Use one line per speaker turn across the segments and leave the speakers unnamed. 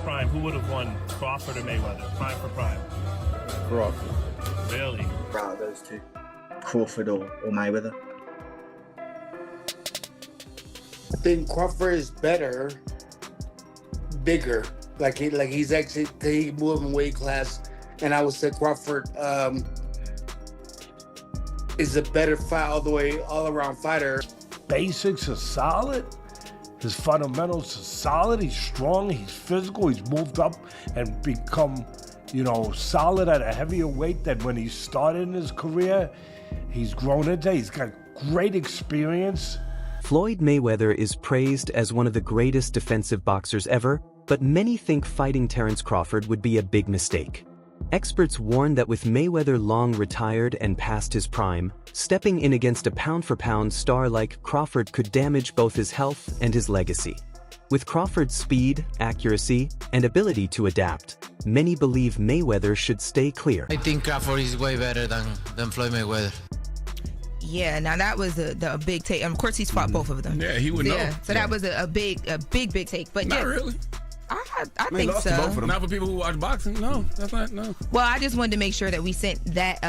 prime, who would have won, Crawford or Mayweather? Prime for prime.
Crawford.
Really?
Out of those two, Crawford or Mayweather.
I think Crawford is better, bigger. Like he's actually he moved in weight class, and I would say Crawford is a better fight all around fighter.
Basics are solid. His fundamentals are solid. He's strong. He's physical. He's moved up and become, solid at a heavier weight than when he started in his career. He's grown into. He's got great experience.
Floyd Mayweather is praised as one of the greatest defensive boxers ever, but many think fighting Terence Crawford would be a big mistake. Experts warn that with Mayweather long retired and past his prime, stepping in against a pound-for-pound star like Crawford could damage both his health and his legacy. With Crawford's speed, accuracy, and ability to adapt, many believe Mayweather should stay clear.
I think Crawford is way better than Floyd Mayweather.
Yeah, now that was a big take. Of course, he's fought both of them.
Yeah, he would know.
So that was a big take. But
Not really.
I think
lost
so.
To both of them. Not for people who watch boxing. No, that's not. No.
Well, I just wanted to make sure that we sent that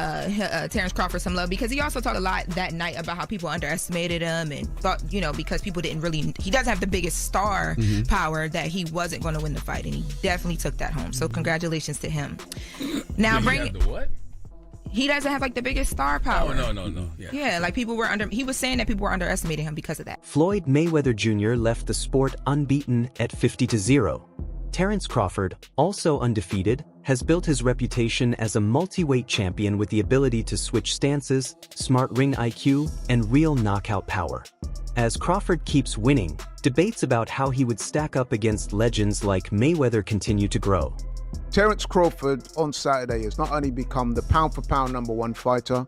Terence Crawford some love, because he also talked a lot that night about how people underestimated him and thought, because people didn't really. He doesn't have the biggest star
Mm-hmm.
power, that he wasn't going to win the fight, and he definitely took that home. So congratulations to him. Now
What?
He doesn't have the biggest star power.
Oh, no.
Yeah, people were he was saying that people were underestimating him because of that.
Floyd Mayweather Jr. left the sport unbeaten at 50-0. Terence Crawford, also undefeated, has built his reputation as a multi-weight champion with the ability to switch stances, smart ring IQ, and real knockout power. As Crawford keeps winning, debates about how he would stack up against legends like Mayweather continue to grow.
Terence Crawford on Saturday has not only become the pound-for-pound #1 fighter,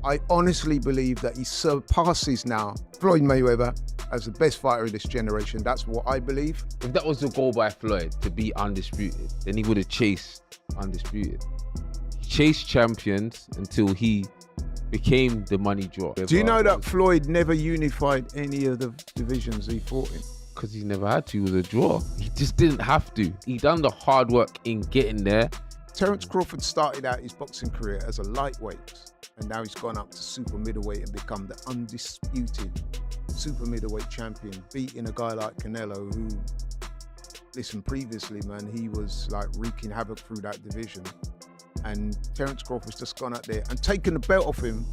I honestly believe that he surpasses now Floyd Mayweather as the best fighter of this generation. That's what I believe.
If that was the goal by Floyd, to be undisputed, then he would have chased undisputed. He chased champions until he became the money draw.
Do you know that Floyd never unified any of the divisions he fought in?
Because he never had to, it was a draw. He just didn't have to. He done the hard work in getting there.
Terence Crawford started out his boxing career as a lightweight, and now he's gone up to super middleweight and become the undisputed super middleweight champion, beating a guy like Canelo who, listen, previously, man, he was wreaking havoc through that division. And Terence Crawford's just gone out there and taken the belt off him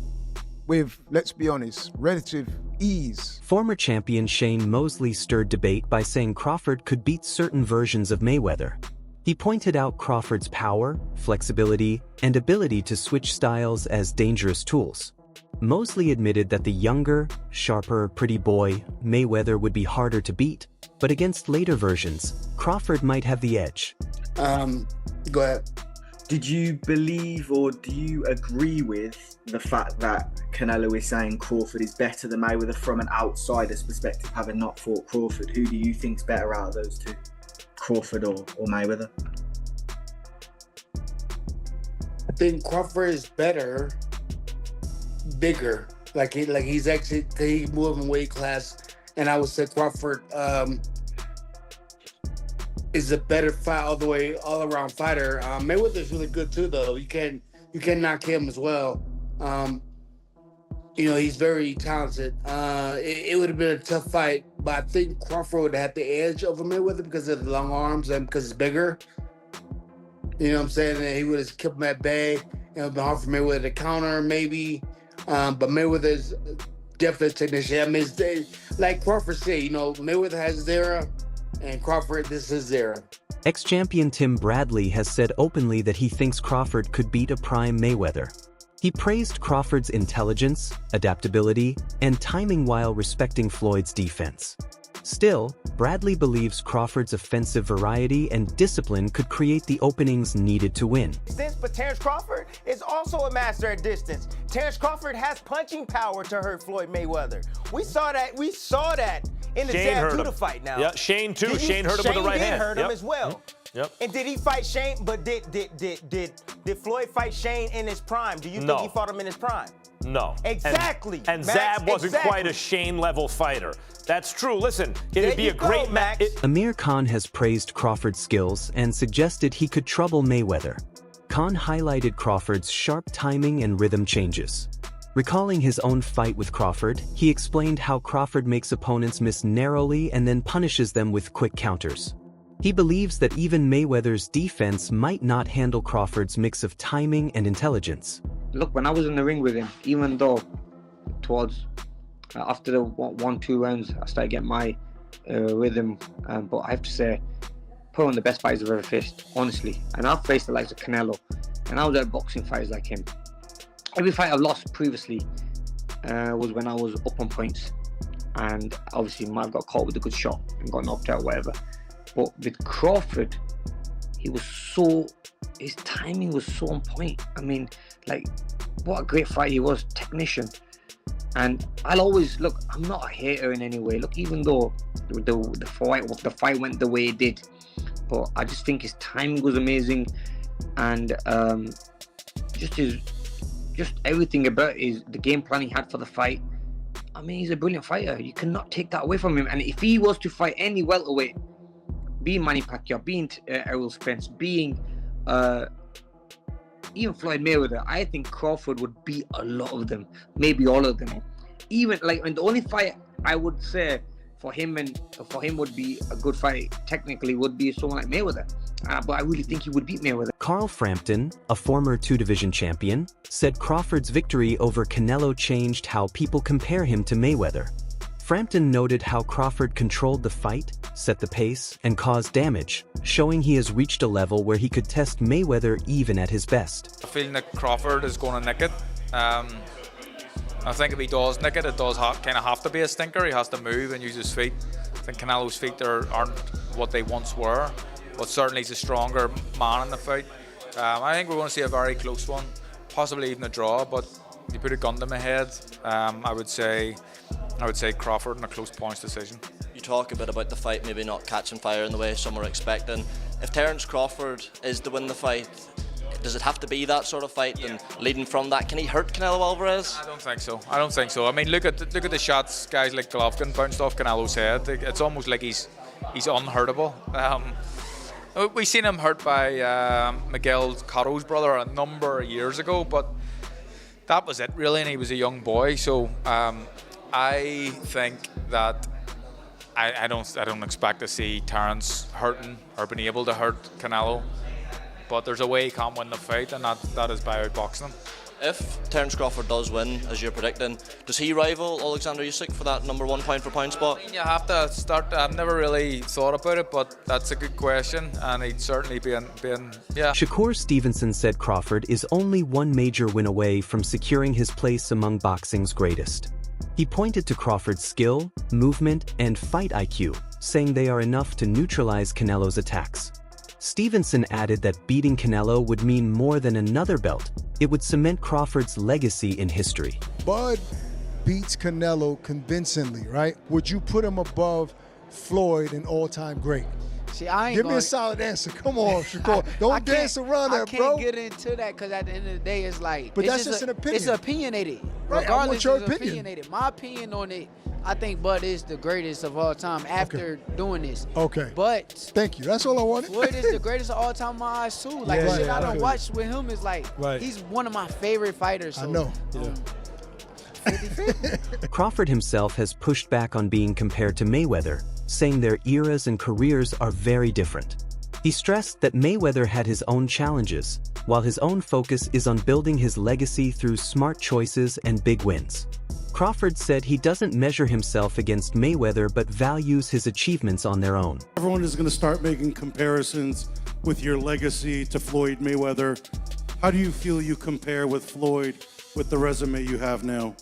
with, let's be honest, relative ease.
Former champion Shane Mosley stirred debate by saying Crawford could beat certain versions of Mayweather. He pointed out Crawford's power, flexibility, and ability to switch styles as dangerous tools. Mosley admitted that the younger, sharper, pretty boy Mayweather would be harder to beat, but against later versions, Crawford might have the edge.
Go ahead.
Did you believe or do you agree with the fact that Canelo is saying Crawford is better than Mayweather from an outsider's perspective, having not fought Crawford? Who do you think's better out of those two, Crawford or Mayweather?
I think Crawford is better, bigger. He's actually he moved in weight class, and I would say Crawford is a better fight all around fighter. Mayweather's really good too, though. You can knock him as well. He's very talented. It would have been a tough fight, but I think Crawford would have the edge over Mayweather because of the long arms and because it's bigger. You know what I'm saying? And he would have kept him at bay. It would have been hard for Mayweather to counter, maybe. But Mayweather's definitely a technician. I mean, like Crawford said, Mayweather has his era, and Crawford, this is his era.
Ex-champion Tim Bradley has said openly that he thinks Crawford could beat a prime Mayweather. He praised Crawford's intelligence, adaptability, and timing while respecting Floyd's defense. Still, Bradley believes Crawford's offensive variety and discipline could create the openings needed to win.
But Terence Crawford is also a master at distance. Terence Crawford has punching power to hurt Floyd Mayweather. We saw that in the Jab Judah fight now.
Yeah, Shane too. Shane hurt him with the right hand.
Shane hurt him as well.
Yep.
And did he fight Shane? But did Floyd fight Shane in his prime? Do you think he fought him in his prime?
No.
Exactly.
And
Max,
Zab wasn't quite a Shane-level fighter. That's true. Listen, it'd be a great match.
Amir Khan has praised Crawford's skills and suggested he could trouble Mayweather. Khan highlighted Crawford's sharp timing and rhythm changes. Recalling his own fight with Crawford, he explained how Crawford makes opponents miss narrowly and then punishes them with quick counters. He believes that even Mayweather's defense might not handle Crawford's mix of timing and intelligence.
Look, when I was in the ring with him, even though towards after the 1-2 rounds, I started getting my rhythm, but I have to say, probably one of the best fighters I've ever faced, honestly. And I've faced the likes of Canelo, and I was at boxing fighters like him. Every fight I've lost previously was when I was up on points, and obviously might have got caught with a good shot and got knocked out or whatever. But with Crawford, his timing was so on point. I mean, like, what a great fight he was, technician. And I'll always, look, I'm not a hater in any way. Look, even though the fight went the way it did, but I just think his timing was amazing, and just everything about the game plan he had for the fight. I mean, he's a brilliant fighter. You cannot take that away from him. And if he was to fight any welterweight, being Manny Pacquiao, being Errol Spence, being even Floyd Mayweather, I think Crawford would beat a lot of them, maybe all of them. Even like, and the only fight I would say for him would be a good fight technically would be someone like Mayweather. But I really think he would beat Mayweather.
Carl Frampton, a former two-division champion, said Crawford's victory over Canelo changed how people compare him to Mayweather. Frampton noted how Crawford controlled the fight, set the pace, and caused damage, showing he has reached a level where he could test Mayweather even at his best.
I feel that Crawford is going to nick it. I think if he does nick it, it does kind of have to be a stinker. He has to move and use his feet. I think Canelo's feet aren't what they once were, but certainly he's a stronger man in the fight. I think we're going to see a very close one, possibly even a draw, but if you put a gun to my head, I would say Crawford in a close points decision.
You talk a bit about the fight maybe not catching fire in the way some were expecting. If Terence Crawford is to win the fight, does it have to be that sort of fight? And leading from that, can he hurt Canelo Alvarez?
I don't think so. I mean, look at the shots guys like Golovkin bounced off Canelo's head. It's almost like he's unhurtable. We seen him hurt by Miguel Cotto's brother a number of years ago, but that was it really, and he was a young boy. So I think that I don't expect to see Terence hurting or being able to hurt Canelo, but there's a way he can win the fight, and that is by outboxing him.
If Terence Crawford does win, as you're predicting, does he rival Alexander Usyk for that number 1 pound-for-pound spot?
You have to start. I've never really thought about it, but that's a good question, and he'd certainly be yeah.
Shakur Stevenson said Crawford is only one major win away from securing his place among boxing's greatest. He pointed to Crawford's skill, movement, and fight IQ, saying they are enough to neutralize Canelo's attacks. Stevenson added that beating Canelo would mean more than another belt. It would cement Crawford's legacy in history.
Bud beats Canelo convincingly, right? Would you put him above Floyd, an all-time great?
See, I ain't
Give me a solid answer. Come on, Shakur. Don't dance around that, bro.
I can't get into that because at the end of the day, it's like...
But that's just an opinion.
It's opinionated.
Right,
Regardless,
I want your
it's
opinion.
Opinionated. My opinion on it, I think Bud is the greatest of all time after doing this.
Okay.
But...
Thank you. That's all I wanted.
Floyd is the greatest of all time in my eyes, too. Like, the shit I don't watch with him is like... He's one of my favorite fighters. So,
I know.
Crawford himself has pushed back on being compared to Mayweather, saying their eras and careers are very different. He stressed that Mayweather had his own challenges, while his own focus is on building his legacy through smart choices and big wins. Crawford said he doesn't measure himself against Mayweather but values his achievements on their own.
Everyone is going to start making comparisons with your legacy to Floyd Mayweather. How do you feel you compare with Floyd with the resume you have now?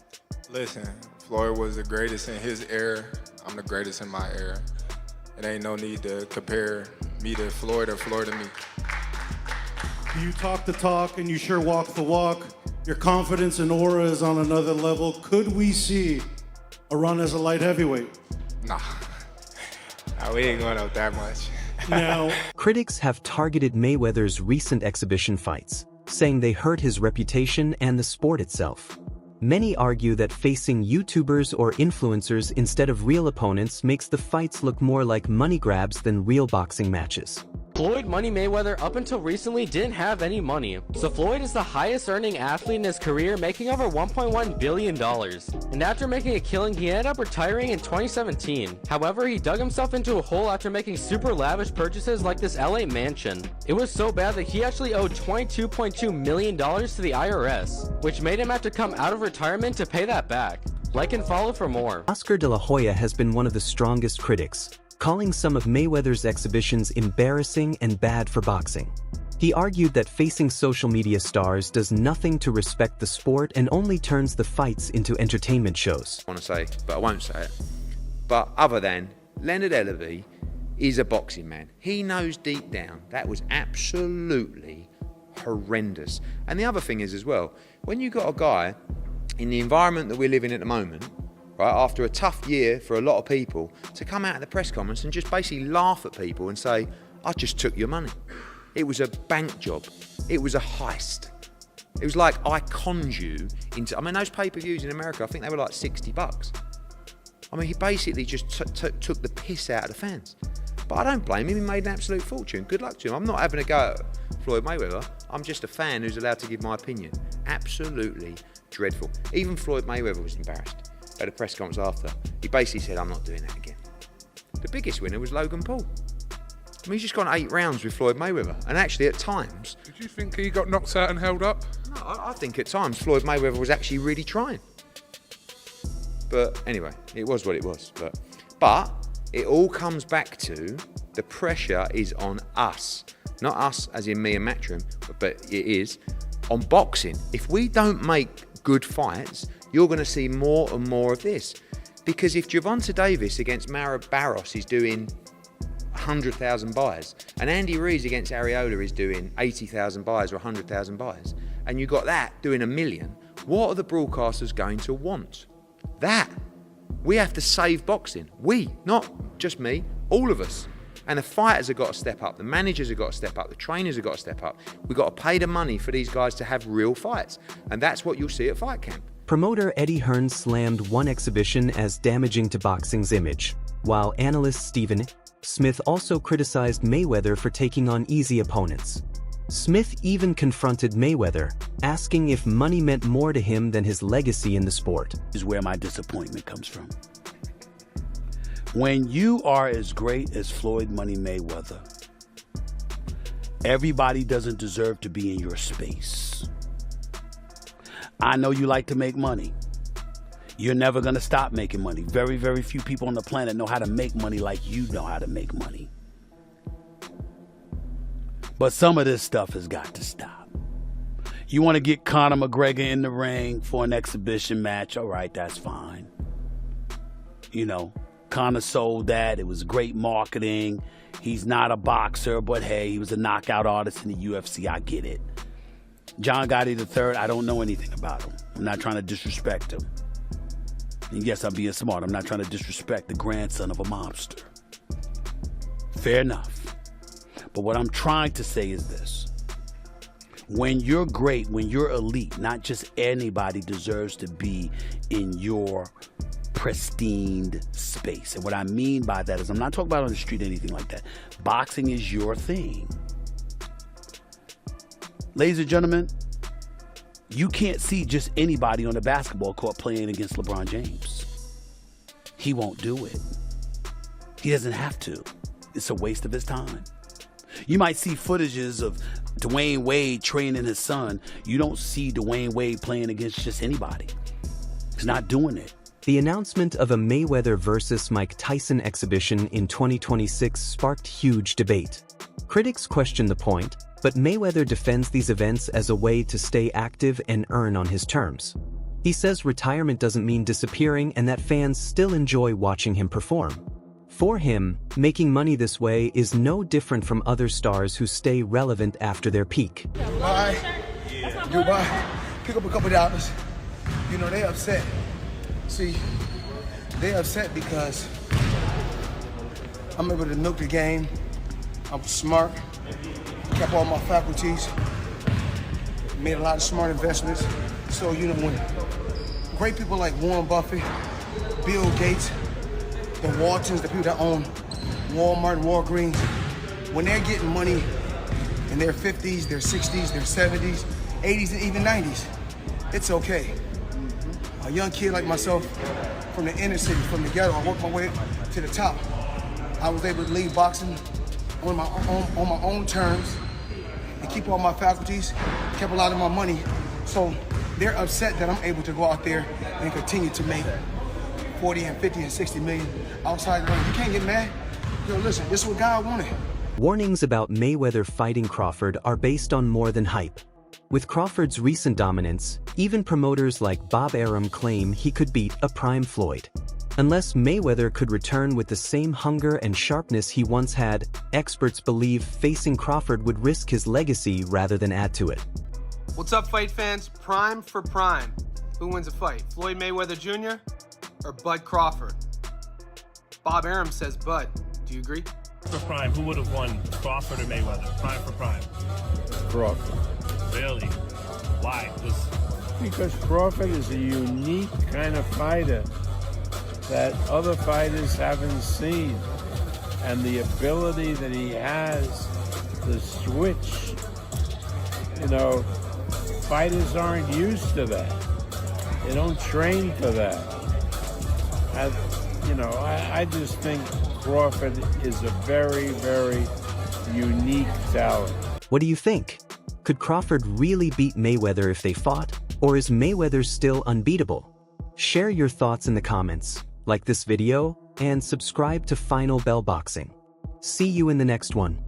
Listen, Floyd was the greatest in his era. I'm the greatest in my era. It ain't no need to compare me to Floyd or Floyd to me.
You talk the talk and you sure walk the walk. Your confidence and aura is on another level. Could we see a run as a light heavyweight?
Nah, we ain't going up that much.
Now,
critics have targeted Mayweather's recent exhibition fights, saying they hurt his reputation and the sport itself. Many argue that facing YouTubers or influencers instead of real opponents makes the fights look more like money grabs than real boxing matches.
Floyd Money Mayweather up until recently didn't have any money, so Floyd is the highest earning athlete in his career, making over $1.1 billion. And after making a killing, he ended up retiring in 2017. However, he dug himself into a hole after making super lavish purchases like this LA mansion. It was so bad that he actually owed $22.2 million to the IRS, which made him have to come out of retirement to pay that back. Like and follow for more.
Oscar de la Hoya has been one of the strongest critics, calling some of Mayweather's exhibitions embarrassing and bad for boxing. He argued that facing social media stars does nothing to respect the sport and only turns the fights into entertainment shows.
I want to say, but I won't say it. But other than Leonard Ellerby is a boxing man. He knows deep down that was absolutely horrendous. And the other thing is as well, when you got a guy in the environment that we're living in at the moment, right, after a tough year for a lot of people, to come out at the press conference and just basically laugh at people and say, I just took your money. It was a bank job. It was a heist. It was like I conned you into, I mean, those pay-per-views in America, I think they were like $60. I mean, he basically just took the piss out of the fans. But I don't blame him, he made an absolute fortune. Good luck to him. I'm not having a go at Floyd Mayweather. I'm just a fan who's allowed to give my opinion. Absolutely dreadful. Even Floyd Mayweather was embarrassed at a press conference after. He basically said, I'm not doing that again. The biggest winner was Logan Paul. I mean, he's just gone 8 rounds with Floyd Mayweather. And actually, at times...
Did you think he got knocked out and held up?
No, I think at times Floyd Mayweather was actually really trying. But anyway, it was what it was. But it all comes back to the pressure is on us. Not us as in me and Matchroom, but it is on boxing. If we don't make good fights, you're going to see more and more of this. Because if Gervonta Davis against Mara Barros is doing 100,000 buys, and Andy Ruiz against Areola is doing 80,000 buys or 100,000 buys, and you got that doing 1 million, what are the broadcasters going to want? That. We have to save boxing. We, not just me, all of us. And the fighters have got to step up, the managers have got to step up, the trainers have got to step up. We've got to pay the money for these guys to have real fights. And that's what you'll see at Fight Camp.
Promoter Eddie Hearn slammed one exhibition as damaging to boxing's image, while analyst Stephen Smith also criticized Mayweather for taking on easy opponents. Smith even confronted Mayweather, asking if money meant more to him than his legacy in the sport.
Is where my disappointment comes from. When you are as great as Floyd Money Mayweather, everybody doesn't deserve to be in your space. I know you like to make money. You're never going to stop making money. Very, very few people on the planet know how to make money like you know how to make money. But some of this stuff has got to stop. You want to get Conor McGregor in the ring for an exhibition match? All right, that's fine. You know, Conor sold that. It was great marketing. He's not a boxer, but hey, he was a knockout artist in the UFC. I get it. John Gotti III, I don't know anything about him. I'm not trying to disrespect him. And yes, I'm being smart. I'm not trying to disrespect the grandson of a mobster. Fair enough. But what I'm trying to say is this. When you're great, when you're elite, not just anybody deserves to be in your pristine space. And what I mean by that is I'm not talking about on the street or anything like that. Boxing is your thing. Ladies and gentlemen, you can't see just anybody on the basketball court playing against LeBron James. He won't do it. He doesn't have to. It's a waste of his time. You might see footages of Dwayne Wade training his son. You don't see Dwayne Wade playing against just anybody. He's not doing it.
The announcement of a Mayweather versus Mike Tyson exhibition in 2026 sparked huge debate. Critics question the point, but Mayweather defends these events as a way to stay active and earn on his terms. He says retirement doesn't mean disappearing and that fans still enjoy watching him perform. For him, making money this way is no different from other stars who stay relevant after their peak.
Bye. Goodbye. Pick up a couple dollars. You know, they upset. See, they upset because I'm able to nuke the game I'm smart, kept all my faculties, made a lot of smart investments. So, you know, when great people like Warren Buffett, Bill Gates, the Waltons, the people that own Walmart, Walgreens, when they're getting money in their 50s, their 60s, their 70s, 80s, and even 90s, it's okay. A young kid like myself from the inner city, from the ghetto, I worked my way to the top. I was able to leave boxing on my own terms and keep all my faculties, kept a lot of my money. So they're upset that I'm able to go out there and continue to make 40 and 50 and 60 million outside the ring. You can't get mad. Yo, listen, this is what God wanted.
Warnings about Mayweather fighting Crawford are based on more than hype. With Crawford's recent dominance, even promoters like Bob Arum claim he could beat a prime Floyd. Unless Mayweather could return with the same hunger and sharpness he once had, experts believe facing Crawford would risk his legacy rather than add to it.
What's up, fight fans? Prime for prime. Who wins a fight, Floyd Mayweather Jr. or Bud Crawford? Bob Arum says Bud. Do you agree?
For prime, who would have won, Crawford or Mayweather? Prime for prime.
Crawford.
Really? Why?
Because Crawford is a unique kind of fighter that other fighters haven't seen. And the ability that he has to switch, you know, fighters aren't used to that. They don't train for that. I just think Crawford is a very, very unique talent.
What do you think? Could Crawford really beat Mayweather if they fought? Or is Mayweather still unbeatable? Share your thoughts in the comments, like this video, and subscribe to Final Bell Boxing. See you in the next one.